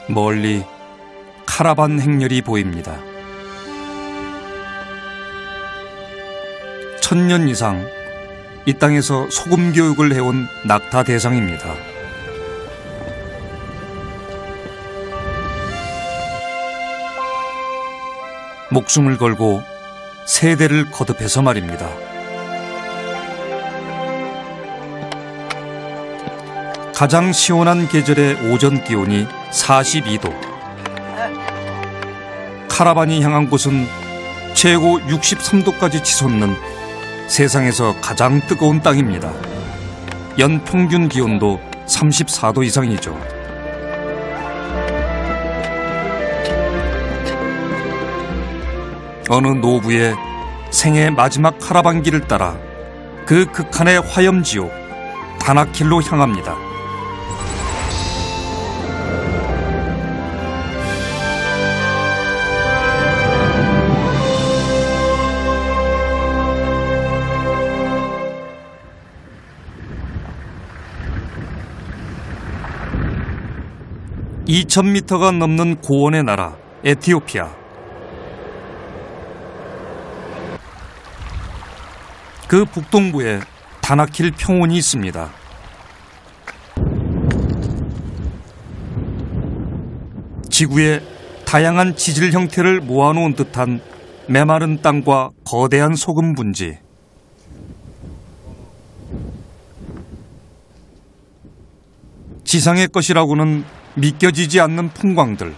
멀리 카라반 행렬이 보입니다. 1000년 이상 이 땅에서 소금 교육을 해온 낙타 대상입니다. 목숨을 걸고 세대를 거듭해서 말입니다. 가장 시원한 계절의 오전 기온이 42도. 카라반이 향한 곳은 최고 63도까지 치솟는 세상에서 가장 뜨거운 땅입니다. 연 평균 기온도 34도 이상이죠. 어느 노부의 생애 마지막 카라반길을 따라 그 극한의 화염지옥 다나킬로 향합니다. (2000m가) 넘는 고원의 나라 에티오피아. 그 북동부에 다나킬 평원이 있습니다. 지구의 다양한 지질 형태를 모아놓은 듯한 메마른 땅과 거대한 소금 분지. 지상의 것이라고는 믿겨지지 않는 풍광들.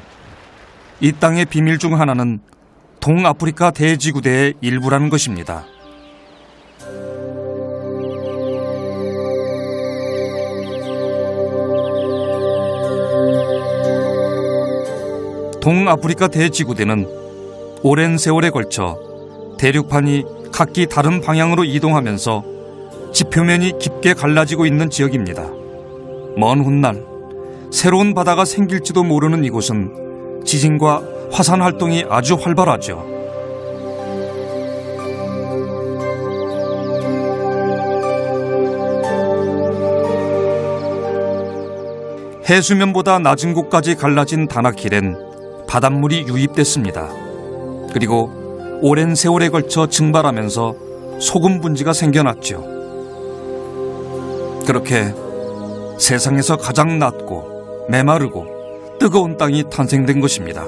이 땅의 비밀 중 하나는 동아프리카 대지구대의 일부라는 것입니다. 동아프리카 대지구대는 오랜 세월에 걸쳐 대륙판이 각기 다른 방향으로 이동하면서 지표면이 깊게 갈라지고 있는 지역입니다. 먼 훗날 새로운 바다가 생길지도 모르는 이곳은 지진과 화산 활동이 아주 활발하죠. 해수면보다 낮은 곳까지 갈라진 다나킬엔 바닷물이 유입됐습니다. 그리고 오랜 세월에 걸쳐 증발하면서 소금 분지가 생겨났죠. 그렇게 세상에서 가장 낮고 메마르고 뜨거운 땅이 탄생된 것입니다.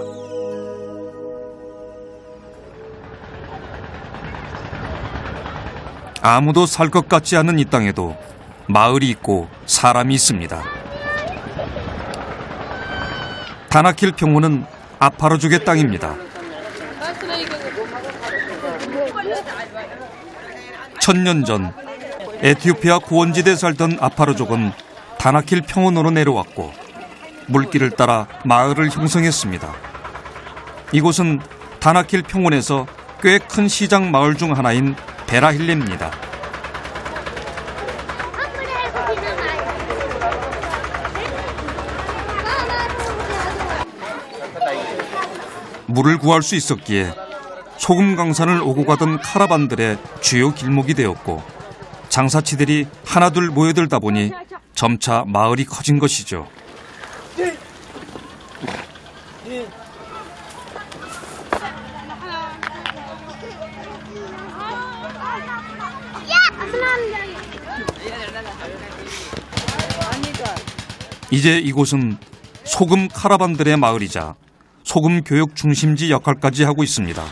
아무도 살 것 같지 않은 이 땅에도 마을이 있고 사람이 있습니다. 다나킬 평원은 아파로족의 땅입니다. 1000년 전 에티오피아 고원지대에 살던 아파로족은 다나킬 평원으로 내려왔고 물길을 따라 마을을 형성했습니다. 이곳은 다나킬 평원에서 꽤 큰 시장 마을 중 하나인 베라힐레입니다. 물을 구할 수 있었기에 소금 강산을 오고 가던 카라반들의 주요 길목이 되었고 장사치들이 하나둘 모여들다 보니 점차 마을이 커진 것이죠. 이제 이곳은 소금 카라반들의 마을이자 소금 교육 중심지 역할까지 하고 있습니다.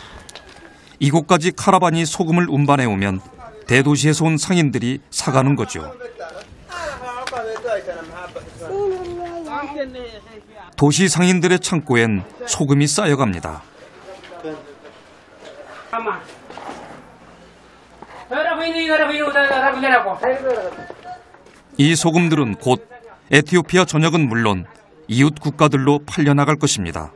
이곳까지 카라반이 소금을 운반해 오면 대도시에서 온 상인들이 사가는 거죠. 도시 상인들의 창고엔 소금이 쌓여갑니다. 이 소금들은 곧 에티오피아 전역은 물론 이웃 국가들로 팔려나갈 것입니다.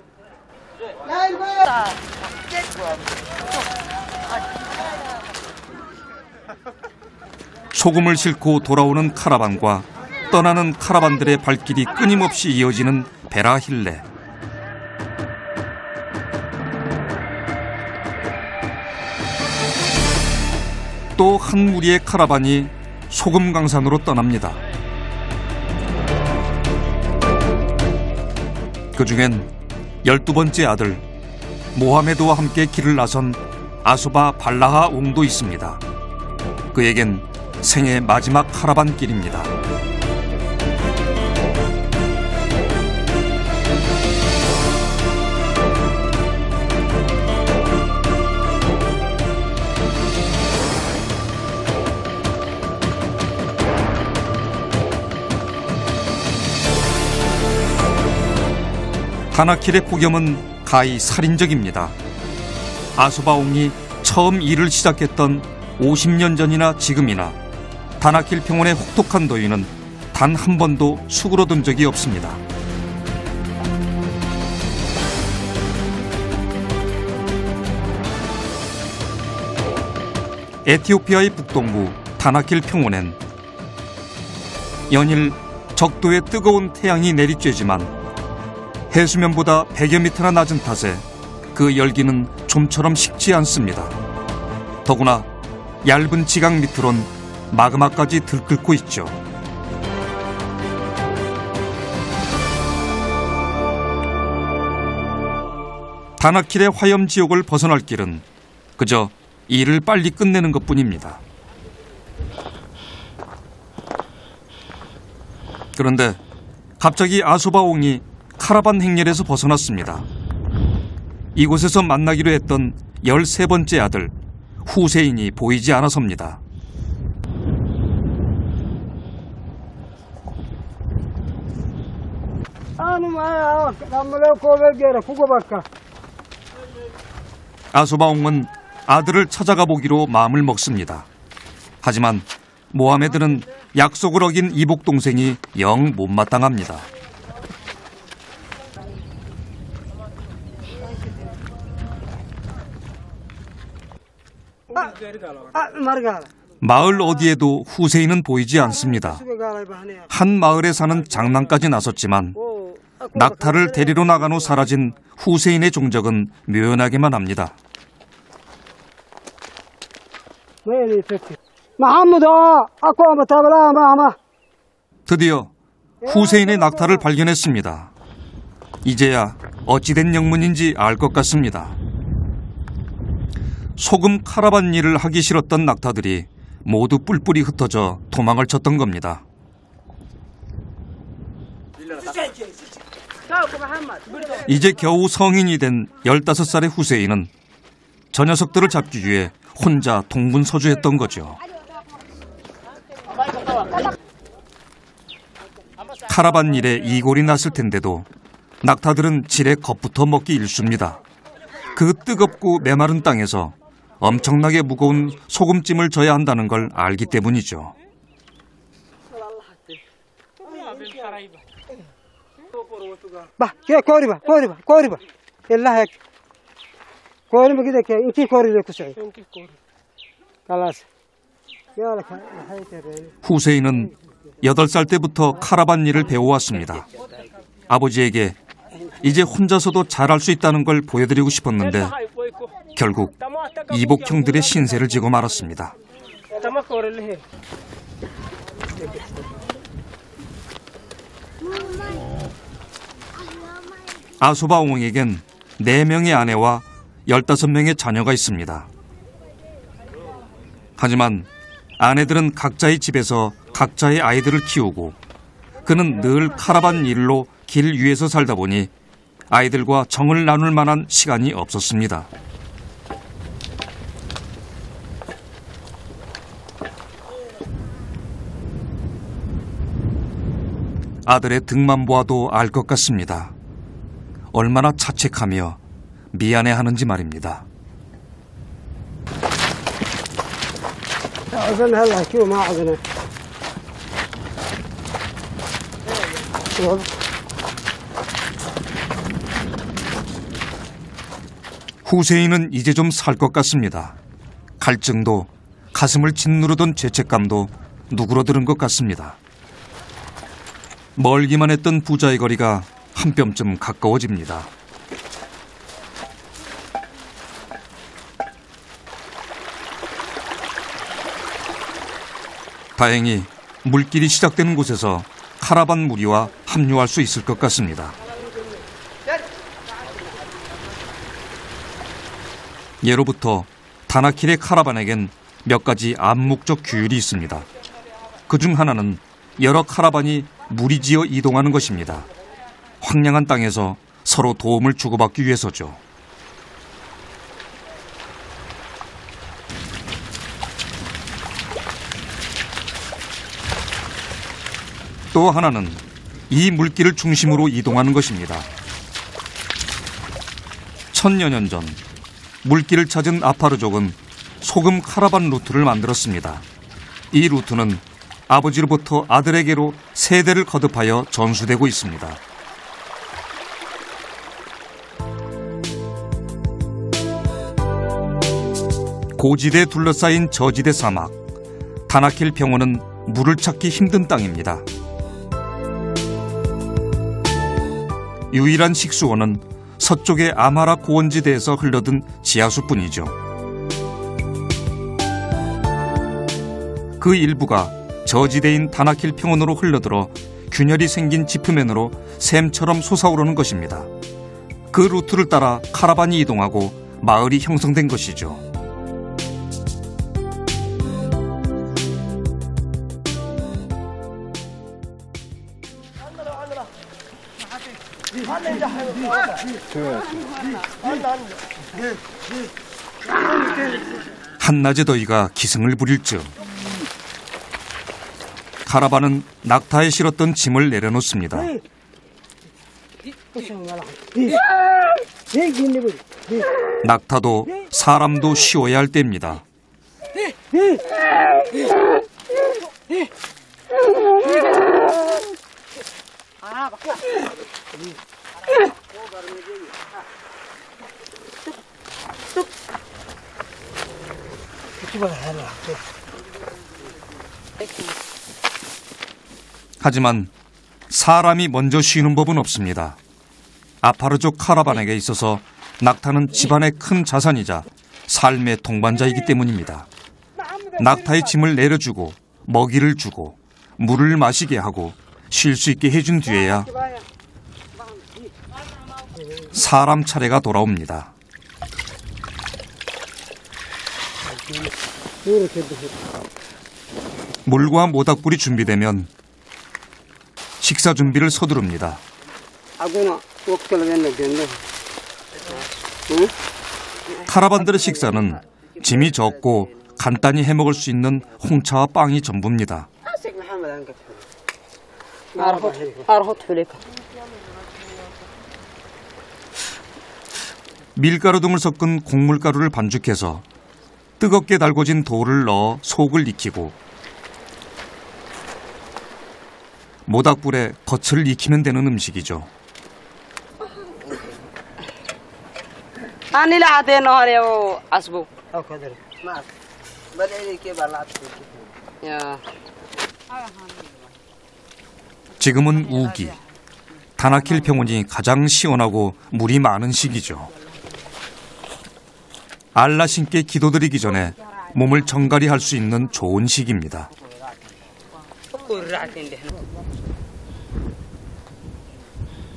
소금을 싣고 돌아오는 카라반과 떠나는 카라반들의 발길이 끊임없이 이어지는 베라힐레. 또 한 무리의 카라반이 소금 강산으로 떠납니다. 그중엔 12번째 아들 모하메드와 함께 길을 나선 아수바 발라하 옹도 있습니다. 그에겐 생애 마지막 카라반 길입니다. 다나킬의 폭염은 가히 살인적입니다. 아수바옹이 처음 일을 시작했던 50년 전이나 지금이나 다나킬 평원의 혹독한 더위는 단 한 번도 수그러든 적이 없습니다. 에티오피아의 북동부 다나킬 평원엔 연일 적도의 뜨거운 태양이 내리쬐지만 해수면보다 100여 미터나 낮은 탓에 그 열기는 좀처럼 식지 않습니다. 더구나 얇은 지강 밑으론 마그마까지 들끓고 있죠. 다나킬의 화염 지옥을 벗어날 길은 그저 일을 빨리 끝내는 것뿐입니다. 그런데 갑자기 아수바옹이 카라반 행렬에서 벗어났습니다. 이곳에서 만나기로 했던 13번째 아들 후세인이 보이지 않아서입니다. 아수바옹은 아들을 찾아가 보기로 마음을 먹습니다. 하지만 모하메드는 약속을 어긴 이복 동생이 영 못마땅합니다. 마을 어디에도 후세인은 보이지 않습니다. 한 마을에 사는 장남까지 나섰지만 낙타를 데리러 나간 후 사라진 후세인의 종적은 묘연하게만 합니다. 드디어 후세인의 낙타를 발견했습니다. 이제야 어찌된 영문인지 알 것 같습니다. 소금 카라반 일을 하기 싫었던 낙타들이 모두 뿔뿔이 흩어져 도망을 쳤던 겁니다. 이제 겨우 성인이 된 15살의 후세인은 저 녀석들을 잡기 위해 혼자 동분서주했던 거죠. 카라반 일에 이골이 났을 텐데도 낙타들은 질에 겁부터 먹기 일쑤입니다. 그 뜨겁고 메마른 땅에서 엄청나게 무거운 소금찜을 져야 한다는 걸 알기 때문이죠. 후세인은 8살 때부터 카라반 일을 배워왔습니다. 아버지에게 이제 혼자서도 잘할 수 있다는 걸 보여드리고 싶었는데 결국 이복 형들의 신세를 지고 말았습니다. 아수바옹에겐 4명의 아내와 15명의 자녀가 있습니다. 하지만 아내들은 각자의 집에서 각자의 아이들을 키우고 그는 늘 카라반 일로 길 위에서 살다 보니 아이들과 정을 나눌 만한 시간이 없었습니다. 아들의 등만 보아도 알 것 같습니다. 얼마나 자책하며 미안해하는지 말입니다. 후세인은 이제 좀 살 것 같습니다. 갈증도 가슴을 짓누르던 죄책감도 누그러드는 것 같습니다. 멀기만 했던 부자의 거리가 한 뼘쯤 가까워집니다. 다행히 물길이 시작되는 곳에서 카라반 무리와 합류할 수 있을 것 같습니다. 예로부터 다나킬의 카라반에겐 몇 가지 암묵적 규율이 있습니다. 그중 하나는 여러 카라반이 무리지어 이동하는 것입니다. 황량한 땅에서 서로 도움을 주고받기 위해서죠. 또 하나는 이 물길을 중심으로 이동하는 것입니다. 천여 년 전 물길을 찾은 아파르족은 소금 카라반 루트를 만들었습니다. 이 루트는 아버지로부터 아들에게로 세대를 거듭하여 전수되고 있습니다. 고지대에 둘러싸인 저지대 사막, 다나킬 평원은 물을 찾기 힘든 땅입니다. 유일한 식수원은 서쪽의 아마라 고원지대에서 흘러든 지하수뿐이죠. 그 일부가 저지대인 다나킬 평원으로 흘러들어 균열이 생긴 지프면으로 샘처럼 솟아오르는 것입니다. 그 루트를 따라 카라반이 이동하고 마을이 형성된 것이죠. 한낮의 더위가 기승을 부릴 즈음 카라반은 낙타에 실었던 짐을 내려놓습니다. 낙타도 사람도 쉬어야 할 때입니다. 하지만 사람이 먼저 쉬는 법은 없습니다. 아파르족 카라반에게 있어서 낙타는 집안의 큰 자산이자 삶의 동반자이기 때문입니다. 낙타의 짐을 내려주고 먹이를 주고 물을 마시게 하고 쉴 수 있게 해준 뒤에야 사람 차례가 돌아옵니다. 물과 모닥불이 준비되면 식사 준비를 서두릅니다. 카라반들의 식사는 짐이 적고 간단히 해먹을 수 있는 홍차와 빵이 전부입니다. 밀가루 등을 섞은 곡물가루를 반죽해서 뜨겁게 달궈진 돌을 넣어 속을 익히고 모닥불에 겉을 익히면 되는 음식이죠. 지금은 우기, 다나킬 평원이 가장 시원하고 물이 많은 시기죠. 알라 신께 기도드리기 전에 몸을 정갈이 할 수 있는 좋은 시기입니다.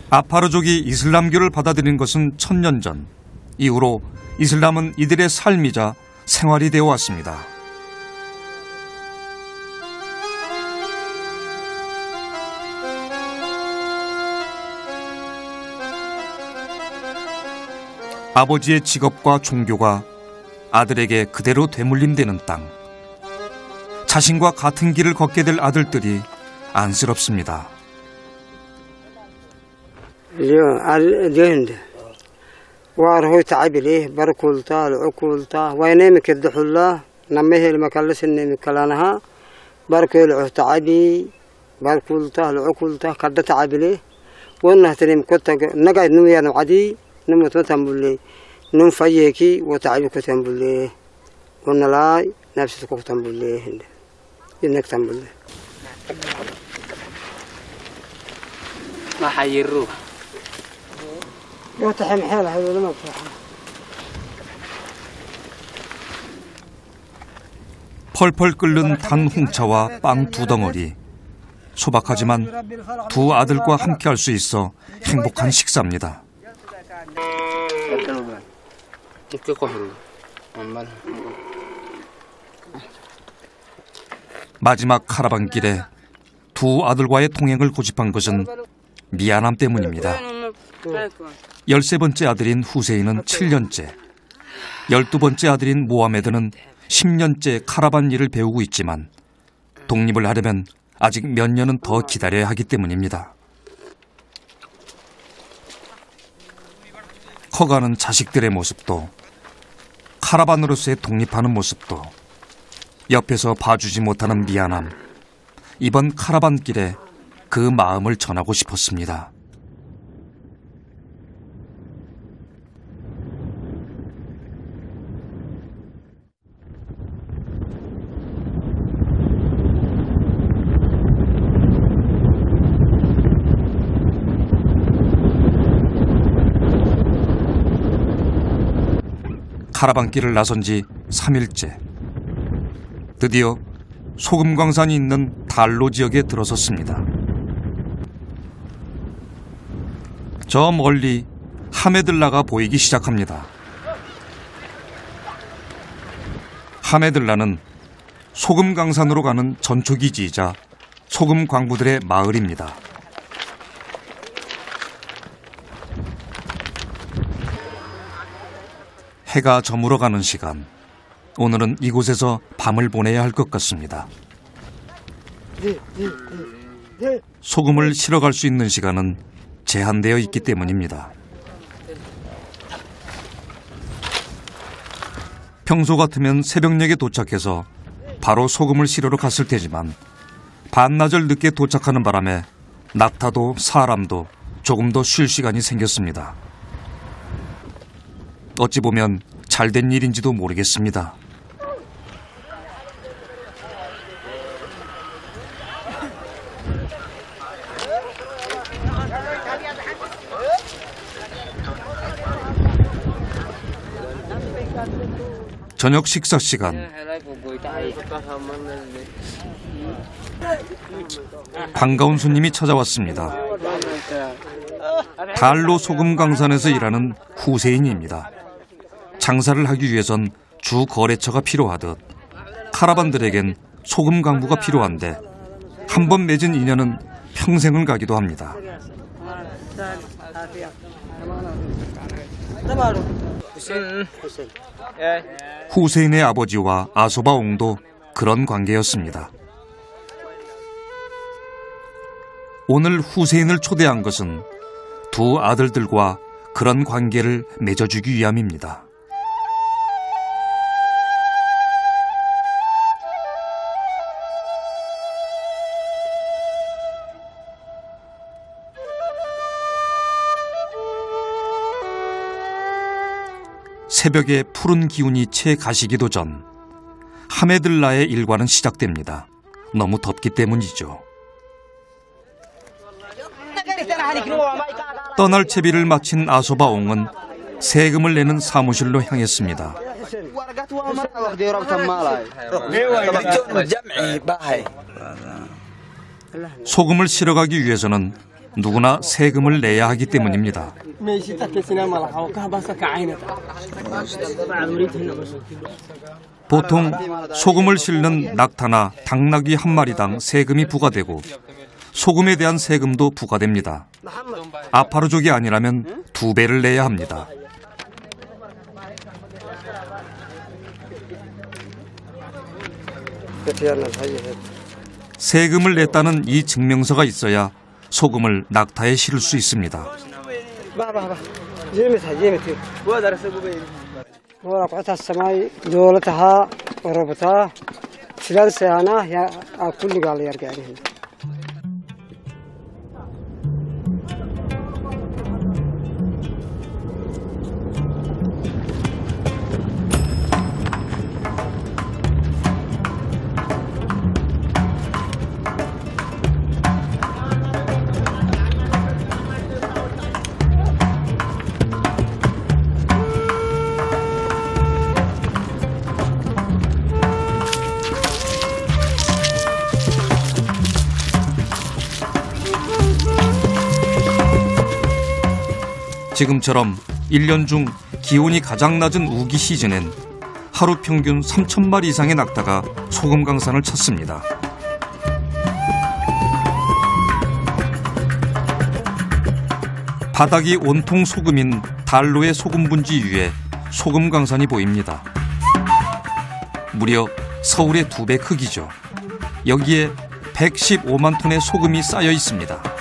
아파르족이 이슬람교를 받아들인 것은 1000년 전. 이후로 이슬람은 이들의 삶이자 생활이 되어 왔습니다. 아버지의 직업과 종교가 아들에게 그대로 되물림되는 땅. 자신과 같은 길을 걷게 될 아들들이 안쓰럽습니다. وارهو تعبليه بركولتا العقولتا وينامك الدحولة نميه المكلس النمي كلانها بركول تعبي بركولتا العقولتا كده تعبليه وانه تنم كنت نقعد نمي انا عادي نمت تنبلي نم فيكي وتعبك تنبلي قلنا لا نفسك تنبلي انك تنبلي ما حيروه وتحم حالها ولا ما بصراحة. 펄펄 끓는 단 홍차와 빵 2덩어리. 소박하지만 두 아들과 함께 할 수 있어 행복한 식사입니다. 마지막 카라반길에 두 아들과의 통행을 고집한 것은 미안함 때문입니다. 13번째 아들인 후세인은 7년째, 12번째 아들인 모하메드는 10년째 카라반 일을 배우고 있지만 독립을 하려면 아직 몇 년은 더 기다려야 하기 때문입니다. 커가는 자식들의 모습도, 카라반으로서의 독립하는 모습도, 옆에서 봐주지 못하는 미안함, 이번 카라반길에 그 마음을 전하고 싶었습니다. 카라반길을 나선 지 3일째. 드디어 소금 광산이 있는 달로 지역에 들어섰습니다. 저 멀리 하메들라가 보이기 시작합니다. 하메들라는 소금 광산으로 가는 전초기지이자 소금 광부들의 마을입니다. 해가 저물어 가는 시간, 오늘은 이곳에서 밤을 보내야 할 것 같습니다. 소금을 실어갈 수 있는 시간은 제한되어 있기 때문입니다. 평소 같으면 새벽녘에 도착해서 바로 소금을 실으러 갔을 테지만 반나절 늦게 도착하는 바람에 낙타도 사람도 조금 더 쉴 시간이 생겼습니다. 어찌 보면 잘된 일인지도 모르겠습니다. 저녁 식사 시간. 반가운 손님이 찾아왔습니다. 달로 소금 광산에서 일하는 후세인입니다. 장사를 하기 위해선 주 거래처가 필요하듯 카라반들에겐 소금 광부가 필요한데 한 번 맺은 인연은 평생을 가기도 합니다. 후세인의 아버지와 아소바옹도 그런 관계였습니다. 오늘 후세인을 초대한 것은 두 아들들과 그런 관계를 맺어주기 위함입니다. 새벽에 푸른 기운이 채 가시기도 전 하메들라의 일과는 시작됩니다. 너무 덥기 때문이죠. 떠날 채비를 마친 아소바옹은 세금을 내는 사무실로 향했습니다. 소금을 실어가기 위해서는 누구나 세금을 내야 하기 때문입니다. 보통 소금을 실는 낙타나 당나귀 한 마리당 세금이 부과되고 소금에 대한 세금도 부과됩니다. 아파르족이 아니라면 2배를 내야 합니다. 세금을 냈다는 이 증명서가 있어야 소금을 낙타에 실을 수 있습니다. 지금처럼 1년 중 기온이 가장 낮은 우기 시즌엔 하루 평균 3,000마리 이상의 낙타가 소금 강산을 찾습니다. 바닥이 온통 소금인 달로의 소금 분지 위에 소금 강산이 보입니다. 무려 서울의 2배 크기죠. 여기에 115만 톤의 소금이 쌓여 있습니다.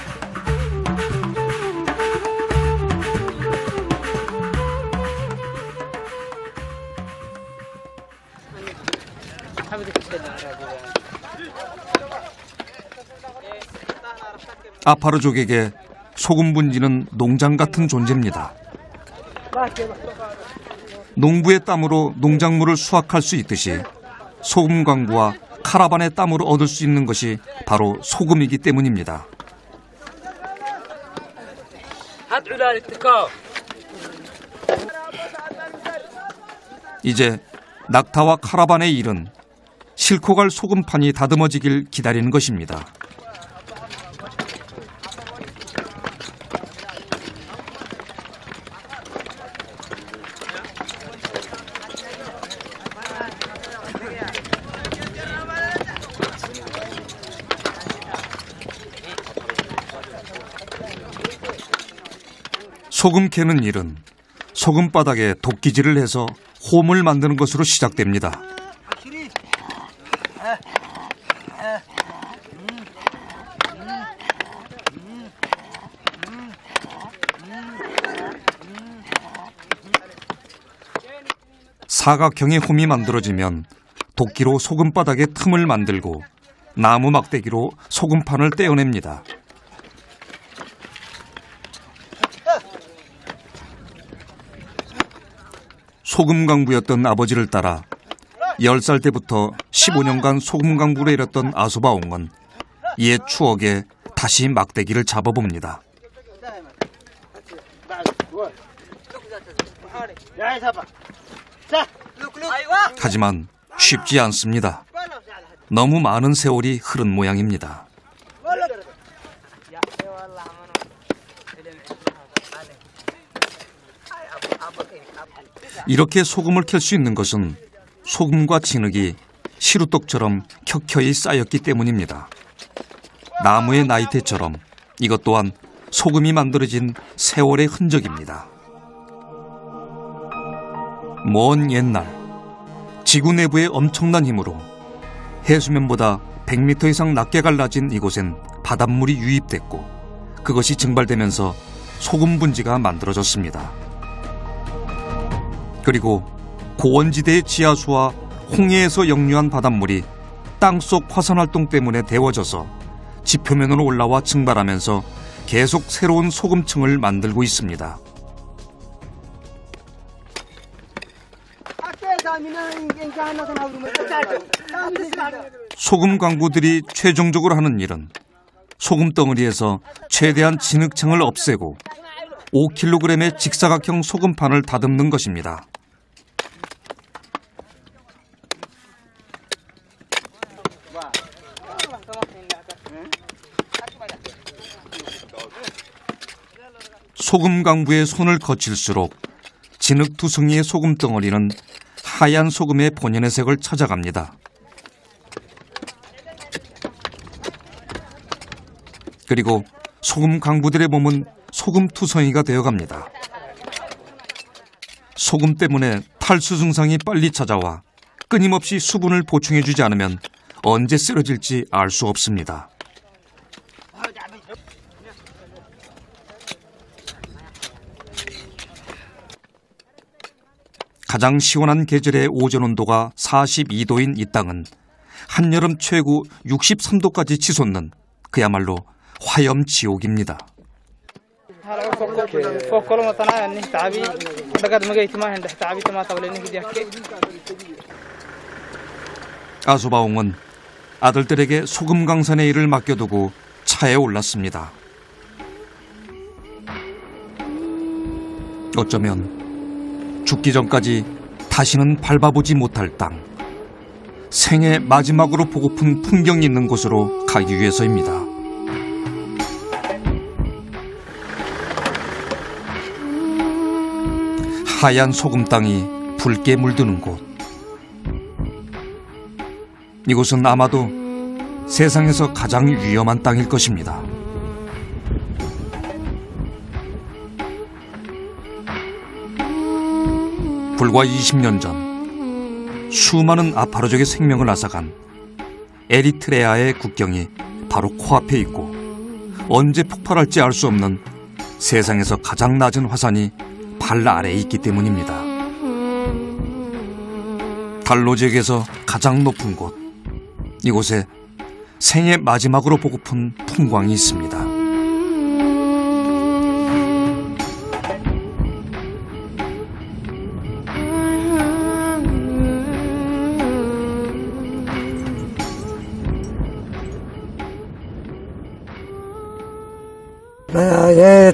아파르족에게 소금 분지는 농장 같은 존재입니다. 농부의 땀으로 농작물을 수확할 수 있듯이 소금 광부와 카라반의 땀으로 얻을 수 있는 것이 바로 소금이기 때문입니다. 이제 낙타와 카라반의 일은 싣고 갈 소금판이 다듬어지길 기다리는 것입니다. 소금 캐는 일은 소금 바닥에 도끼질을 해서 홈을 만드는 것으로 시작됩니다. 사각형의 홈이 만들어지면 도끼로 소금 바닥에 틈을 만들고 나무 막대기로 소금판을 떼어냅니다. 소금 강부였던 아버지를 따라 10살 때부터 15년간 소금 강부를 일했던 아소바옹은 옛 추억에 다시 막대기를 잡아봅니다. 하지만 쉽지 않습니다. 너무 많은 세월이 흐른 모양입니다. 이렇게 소금을 캘 수 있는 것은 소금과 진흙이 시루떡처럼 켜켜이 쌓였기 때문입니다. 나무의 나이테처럼 이것 또한 소금이 만들어진 세월의 흔적입니다. 먼 옛날 지구 내부의 엄청난 힘으로 해수면보다 100m 이상 낮게 갈라진 이곳엔 바닷물이 유입됐고 그것이 증발되면서 소금 분지가 만들어졌습니다. 그리고 고원지대의 지하수와 홍해에서 역류한 바닷물이 땅속 화산활동 때문에 데워져서 지표면으로 올라와 증발하면서 계속 새로운 소금층을 만들고 있습니다. 소금 강부들이 최종적으로 하는 일은 소금 덩어리에서 최대한 진흙층을 없애고 5kg의 직사각형 소금판을 다듬는 것입니다. 소금 강부의 손을 거칠수록 진흙 두성이의 소금 덩어리는 하얀 소금의 본연의 색을 찾아갑니다. 그리고 소금 강부들의 몸은 소금 투성이가 되어갑니다. 소금 때문에 탈수 증상이 빨리 찾아와 끊임없이 수분을 보충해주지 않으면 언제 쓰러질지 알 수 없습니다. 가장 시원한 계절의 오전 온도가 42도인 이 땅은 한여름 최고 63도까지 치솟는 그야말로 화염 지옥입니다. 아소바옹은 아들들에게 소금 강산의 일을 맡겨두고 차에 올랐습니다. 어쩌면 죽기 전까지 다시는 밟아보지 못할 땅, 생애 마지막으로 보고픈 풍경이 있는 곳으로 가기 위해서입니다. 하얀 소금 땅이 붉게 물드는 곳, 이곳은 아마도 세상에서 가장 위험한 땅일 것입니다. 불과 20년 전 수많은 아파르족의 생명을 앗아간 에리트레아의 국경이 바로 코앞에 있고 언제 폭발할지 알 수 없는 세상에서 가장 낮은 화산이 발 아래에 있기 때문입니다. 달로 지역에서 가장 높은 곳, 이곳에 생애 마지막으로 보고픈 풍광이 있습니다.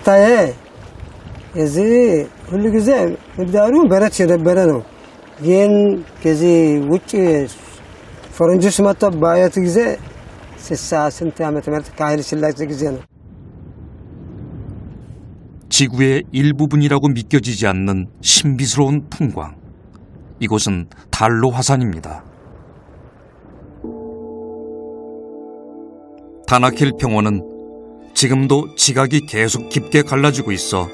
ታዬ እዚህ ሁሉ ጊዜ ምዳሩ በረት የነበረ ነው። ግን ከዚህ ውጭ ፈረንጆች መጥተው ባየት ጊዜ 60 ዓመተ ምህረት ከኃይለ ሥላሴ ጊዜ ነው። 지구의 일부분이라고 믿겨지지 않는 신비스러운 풍광. 이곳은 달로 화산입니다. 다나킬 평원은 지금도 지각이 계속 깊게 갈라지고 있어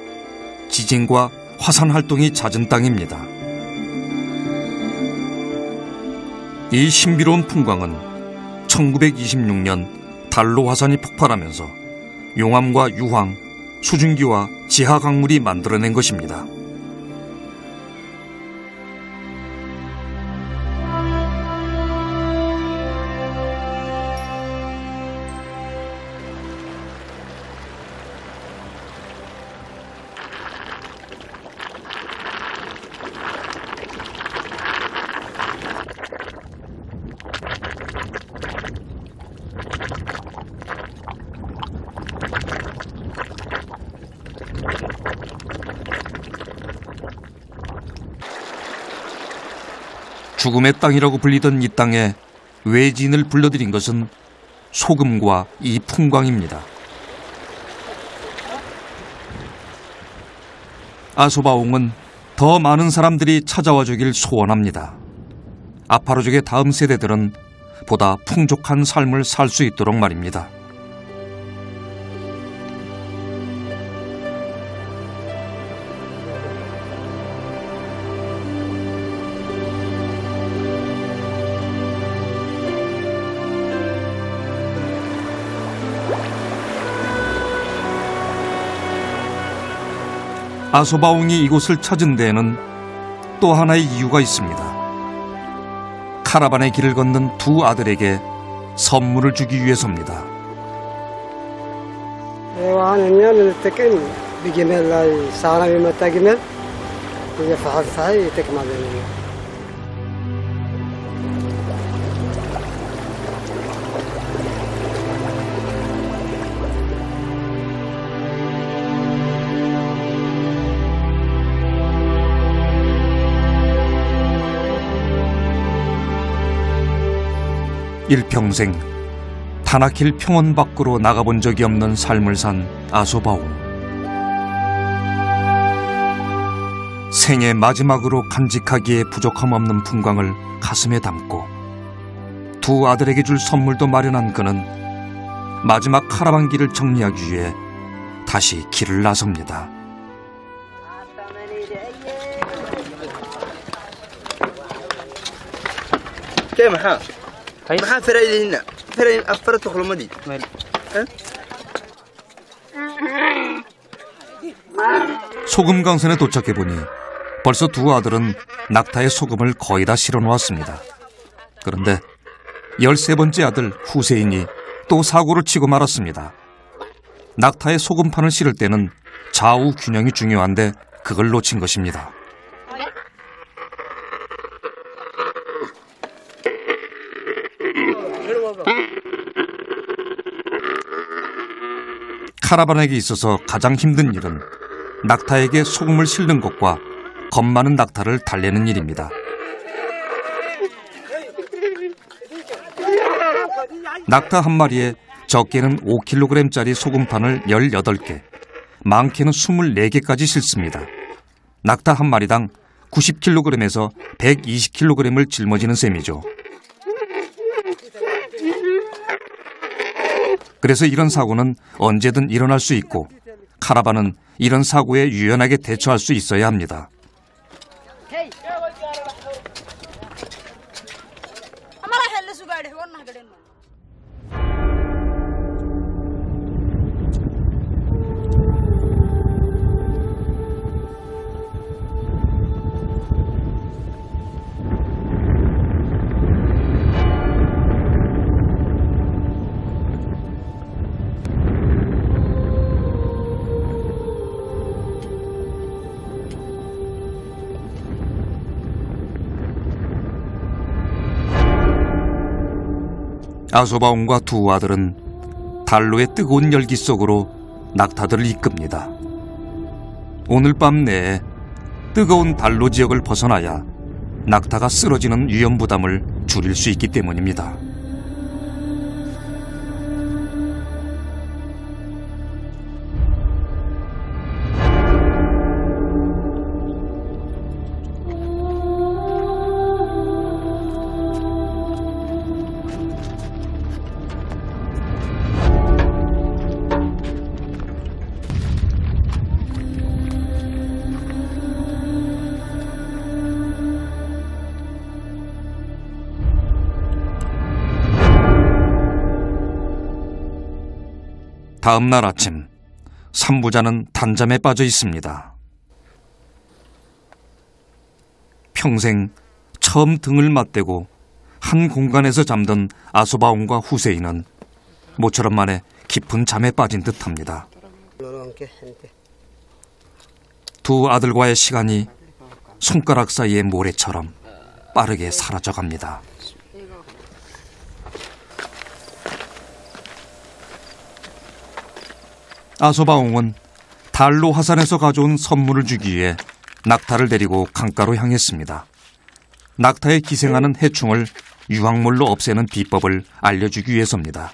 지진과 화산 활동이 잦은 땅입니다. 이 신비로운 풍광은 1926년 달로 화산이 폭발하면서 용암과 유황, 수증기와 지하 강물이 만들어낸 것입니다. 죽음의 땅이라고 불리던 이 땅에 외지인을 불러들인 것은 소금과 이 풍광입니다. 아소바옹은 더 많은 사람들이 찾아와 주길 소원합니다. 아파르족의 다음 세대들은 보다 풍족한 삶을 살 수 있도록 말입니다. 아소바옹이 이곳을 찾은 데에는 또 하나의 이유가 있습니다. 카라반의 길을 걷는 두 아들에게 선물을 주기 위해서입니다. 일평생 다나킬 평원 밖으로 나가본 적이 없는 삶을 산 아소바옹. 생애 마지막으로 간직하기에 부족함 없는 풍광을 가슴에 담고 두 아들에게 줄 선물도 마련한 그는 마지막 카라반 길을 정리하기 위해 다시 길을 나섭니다. maxaa faraydina farayn afar toqlomadi 소금 강산에 도착해보니 벌써 두 아들은 낙타의 소금을 거의 다 실어 놓았습니다. 그런데 13번째 아들 후세인이 또 사고를 치고 말았습니다. 낙타의 소금판을 실을 때는 좌우 균형이 중요한데 그걸 놓친 것입니다. 카라반에게 있어서 가장 힘든 일은 낙타에게 소금을 실는 것과 겁 많은 낙타를 달래는 일입니다. 낙타 한 마리에 적게는 5kg짜리 소금판을 18개, 많게는 24개까지 싣습니다. 낙타 한 마리당 90kg에서 120kg을 짊어지는 셈이죠. 그래서 이런 사고는 언제든 일어날 수 있고 카라반은 이런 사고에 유연하게 대처할 수 있어야 합니다. 아소바옹과 두 아들은 달로의 뜨거운 열기 속으로 낙타들을 이끕니다. 오늘 밤 내에 뜨거운 달로 지역을 벗어나야 낙타가 쓰러지는 위험 부담을 줄일 수 있기 때문입니다. 다음 날 아침, 삼부자는 단잠에 빠져 있습니다. 평생 처음 등을 맞대고 한 공간에서 잠든 아소바옹과 후세인은 모처럼 만에 깊은 잠에 빠진 듯합니다. 두 아들과의 시간이 손가락 사이의 모래처럼 빠르게 사라져갑니다. 아소바옹은 달로 화산에서 가져온 선물을 주기 위해 낙타를 데리고 강가로 향했습니다. 낙타에 기생하는 해충을 유황물로 없애는 비법을 알려주기 위해서입니다.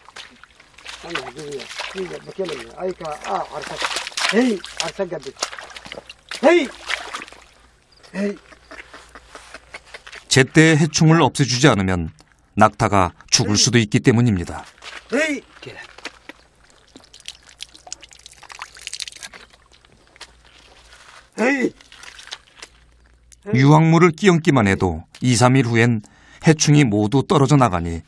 제때 해충을 없애주지 않으면 낙타가 죽을 수도 있기 때문입니다. 유황물을 끼얹기만 해도 2, 3일 후엔 해충이 모두 떨어져 나가니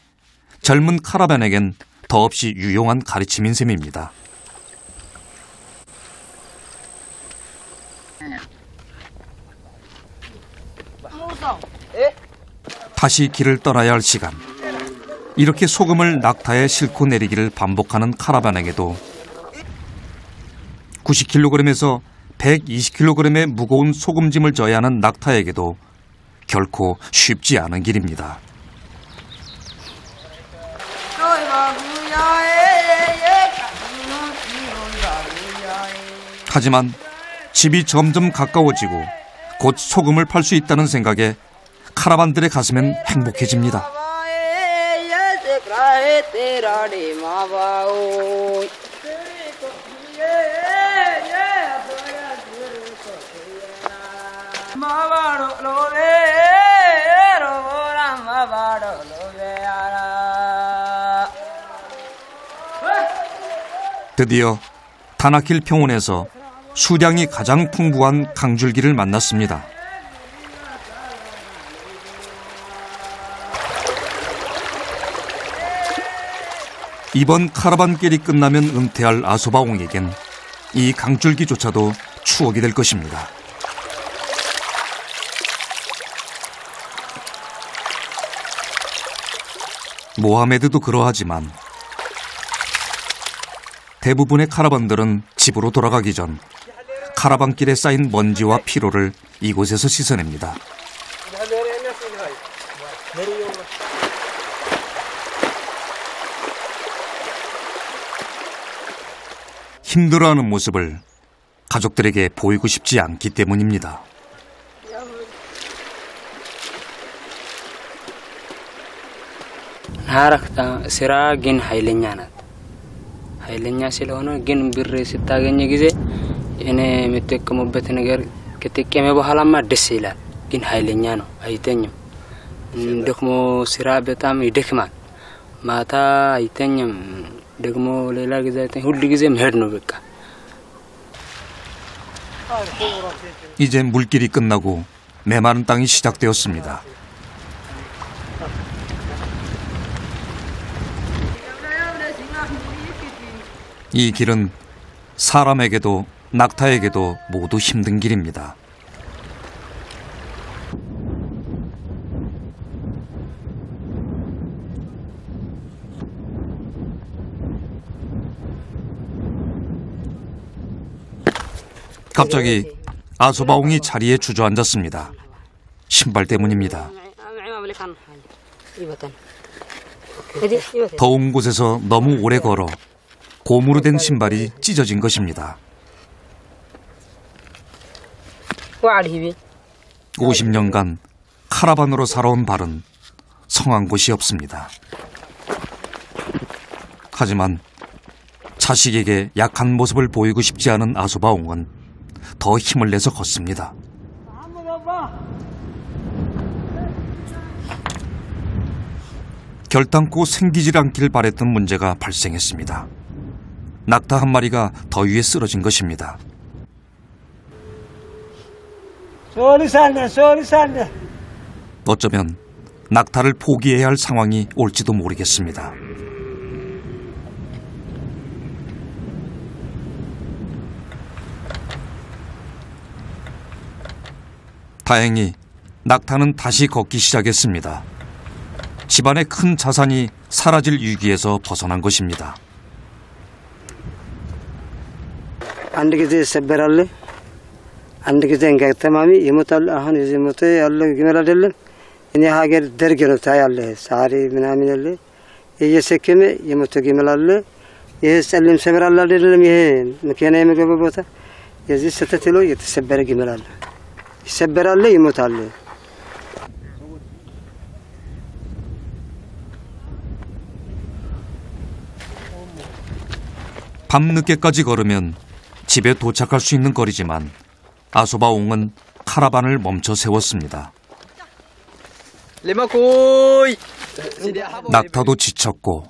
젊은 카라반에겐 더없이 유용한 가르침인 셈입니다. 다시 길을 떠나야 할 시간. 이렇게 소금을 낙타에 싣고 내리기를 반복하는 카라반에게도 90kg에서 120kg의 무거운 소금짐을 져야 하는 낙타에게도 결코 쉽지 않은 길입니다. 하지만 집이 점점 가까워지고 곧 소금을 팔 수 있다는 생각에 카라반들의 가슴엔 행복해집니다. 드디어 다나킬 평원에서 수량이 가장 풍부한 강줄기를 만났습니다. 이번 카라반길이 끝나면 은퇴할 아소바옹에겐 이 강줄기조차도 추억이 될 것입니다. 모하메드도 그러하지만 대부분의 카라반들은 집으로 돌아가기 전 카라반길에 쌓인 먼지와 피로를 이곳에서 씻어냅니다. 힘들어하는 모습을 가족들에게 보이고 싶지 않기 때문입니다. 하락다 ስራ ግን ኃይለኛ ናት. ኃይለኛ ስለሆነ ግን ብር ስታገኝ ጊዜ እኔ የምጠቀምበት ነገር ከተጠቀመ በኋላማ ደስ ይላል። ግን ኃይለኛ ነው፣ አይተኝም። ደግሞ ስራ በጣም ይደክማል። ማታ አይተኝም። ደግሞ ሌላ ጊዜ ሁሉ ጊዜ መሄድ ነው በቃ። 이제 물길이 끝나고 메마른 땅이 시작되었습니다. 이 길은 사람에게도 낙타에게도 모두 힘든 길입니다. 갑자기 아소바옹이 자리에 주저앉았습니다. 신발 때문입니다. 더운 곳에서 너무 오래 걸어 고무로 된 신발이 찢어진 것입니다. 50년간 카라반으로 살아온 발은 성한 곳이 없습니다. 하지만 자식에게 약한 모습을 보이고 싶지 않은 아소바옹은 더 힘을 내서 걷습니다. 결단코 생기질 않길 바랬던 문제가 발생했습니다. 낙타 한 마리가 더위에 쓰러진 것입니다. 어쩌면 낙타를 포기해야 할 상황이 올지도 모르겠습니다. 다행히 낙타는 다시 걷기 시작했습니다. 집안의 큰 자산이 사라질 위기에서 벗어난 것입니다. አንድ ጊዜ ይሰበራል፣ አንድ ጊዜ እንገተማሚ ይሞታል። አሁን እዚህ ሞተ ያለው ግመል አይደለም። እኔ ሀገር ደርግ ነው ታያለህ። ሳሪ ምናምን ያለ እየሰከመ የሞተ ግመል አለ። ይሄ ጸልም ሰበራል አይደለም። ይሄ መኪና የሚገባው ቦታ የዚህ ስተትሎ የተሰበረ ግመል አለ። ይሰበራል፣ ይሞታል። 밤늦게까지 걸으면 집에 도착할 수 있는 거리지만 아소바옹은 카라반을 멈춰 세웠습니다. 낙타도 지쳤고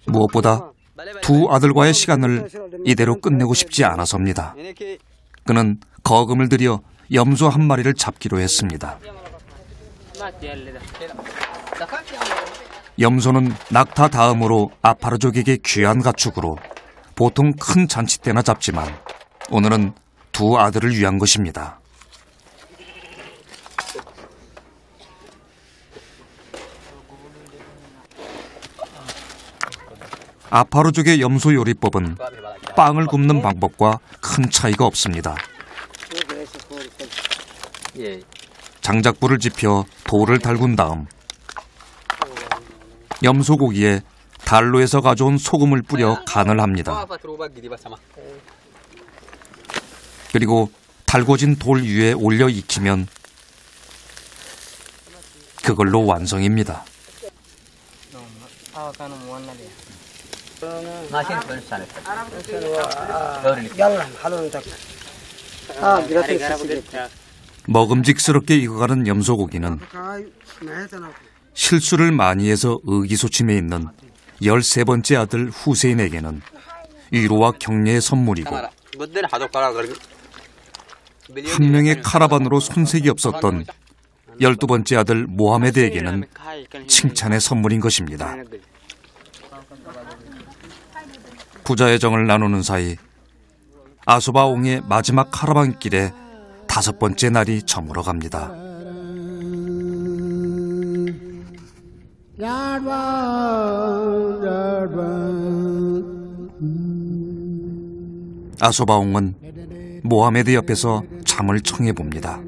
무엇보다 두 아들과의 시간을 이대로 끝내고 싶지 않아서입니다. 그는 거금을 들여 염소 한 마리를 잡기로 했습니다. 염소는 낙타 다음으로 아파르족에게 귀한 가축으로 보통 큰 잔치 때나 잡지만 오늘은 두 아들을 위한 것입니다. 아파르족의 염소 요리법은 빵을 굽는 방법과 큰 차이가 없습니다. 장작불을 지펴 돌을 달군 다음 염소고기에 달로에서 가져온 소금을 뿌려 간을 합니다. 그리고 달궈진 돌 위에 올려 익히면 그걸로 완성입니다. 먹음직스럽게 익어가는 염소고기는 실수를 많이 해서 의기소침해 있는 13번째 아들 후세인에게는 위로와 격려의 선물이고 한 명의 카라반으로 손색이 없었던 12번째 아들 모하메드에게는 칭찬의 선물인 것입니다. 부자의 정을 나누는 사이 아소바옹의 마지막 카라반 길에 5번째 날이 저물어 갑니다. 아소바옹은 모하메드 옆에서 잠을 청해 봅니다.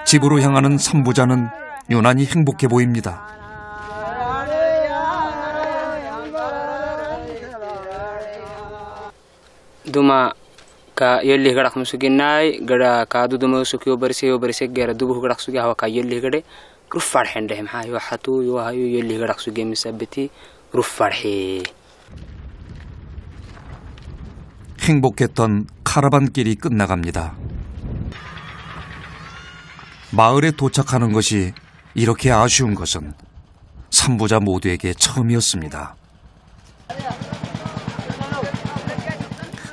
집으로 향하는 삼부자는 유난히 행복해 보입니다. 두마 يلي غرق مسجناي غدا كادو دموسك يوبرسي غير دوبه غرق سجى هوا كيلي غدا رفع حندهم هاي وحتو يوهايو يلي غرق سجى مسبتي رفع حي 행복했던 카라반길이 끝나갑니다. 마을에 도착하는 것이 이렇게 아쉬운 것은 삼부자 모두에게 처음이었습니다.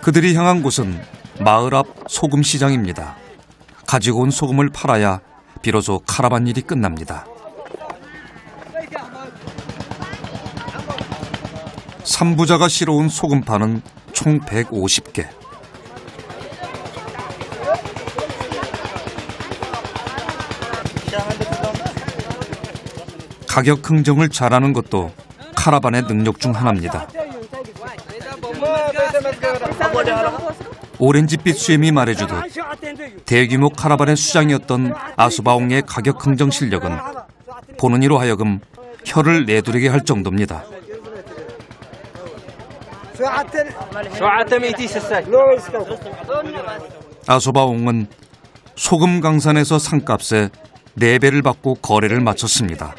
그들이 향한 곳은 마을 앞 소금 시장입니다. 가지고 온 소금을 팔아야 비로소 카라반 일이 끝납니다. 삼부자가 실어온 소금파는 총 150개. 가격 흥정을 잘하는 것도 카라반의 능력 중 하나입니다. 오렌지빛 수염이 말해주듯 대규모 카라반의 수장이었던 아수바옹의 가격 흥정 실력은 보는 이로 하여금 혀를 내두르게 할 정도입니다. 아소바옹은 소금 강산에서 상값에 4배를 받고 거래를 마쳤습니다.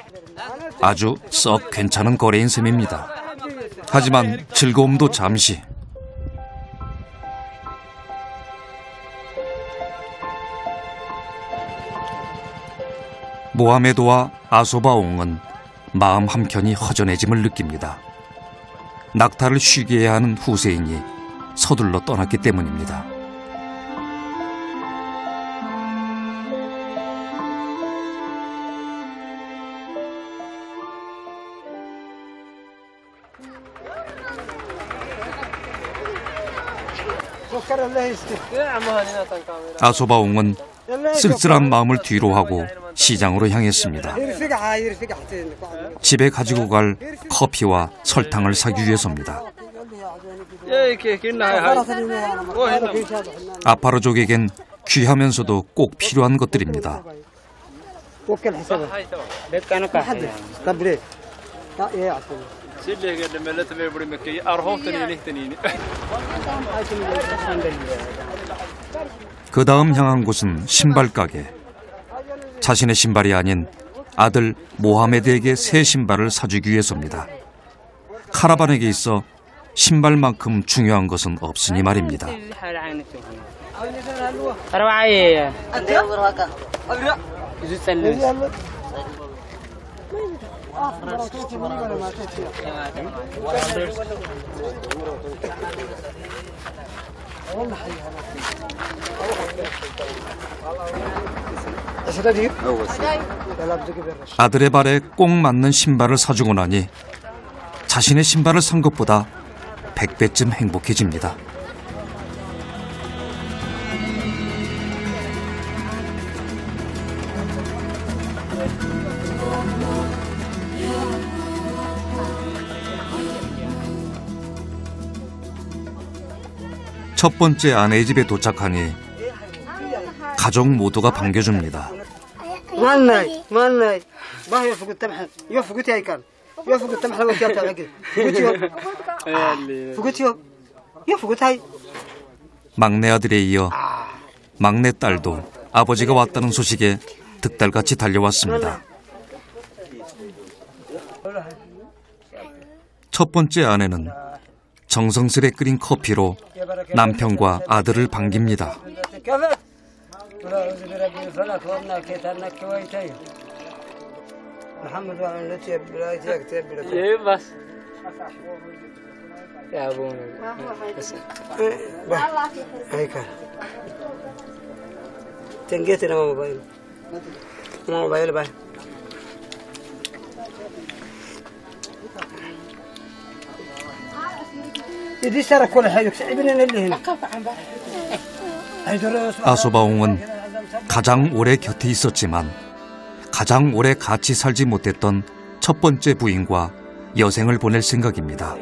아주 썩 괜찮은 거래인 셈입니다. 하지만 즐거움도 잠시. 모하메드와 아소바옹은 마음 한켠이 허전해짐을 느낍니다. 낙타를 쉬게 해야 하는 후세인이 서둘러 떠났기 때문입니다. 아소바옹은 쓸쓸한 마음을 뒤로하고 시장으로 향했습니다. 집에 가지고 갈 커피와 설탕을 사기 위해서입니다. 아파르족에겐 귀하면서도 꼭 필요한 것들입니다. 그 다음 향한 곳은 신발 가게. 자신의 신발이 아닌 아들 모하메드에게 새 신발을 사주기 위해서입니다. 카라반에게 있어 신발만큼 중요한 것은 없으니 말입니다. 아들의 발에 꼭 맞는 신발을 사주고 나니 자신의 신발을 산 것보다 100배쯤 행복해집니다. 첫 번째 아내의 집에 도착하니 가족 모두가 반겨줍니다. 막내 아들에 이어 막내 딸도 아버지가 왔다는 소식에 득달같이 달려왔습니다. 첫 번째 아내는 정성스레 끓인 커피로 남편과 아들을 반깁니다. 아소바옹은 가장 오래 곁에 있었지만 가장 오래 같이 살지 못했던 첫 번째 부인과 여생을 보낼 생각입니다.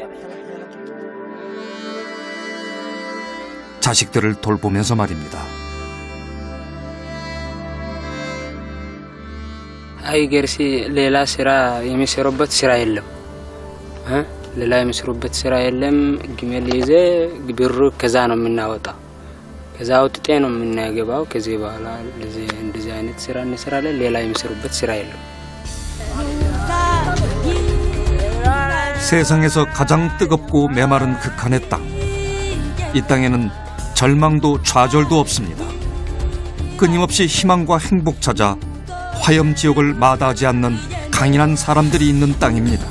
자식들을 돌보면서 말입니다. አይ ገርሲ ሌላ ስራ የሚሰሩበት ስራ የለም ሌላ የሚሰሩበት ስራ የለም ግመል ይዘ ግብሩ ከዛ ነው የምናወጣው ከዛ አውጥጤ ነው የምናገባው። ከዚህ በኋላ እንደዚህ አይነት ስራ እንሰራለን። ሌላ የሚሰሩበት ስራ የለም። 세상에서 가장 뜨겁고 메마른 극한의 땅. 이 땅에는 절망도 좌절도 없습니다. 끊임없이 희망과 행복 찾아 화염지옥을 마다하지 않는 강인한 사람들이 있는 땅입니다.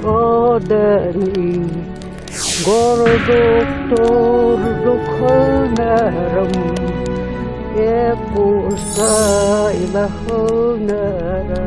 Odani Gordok tordok hanaram Ekusa ilahonara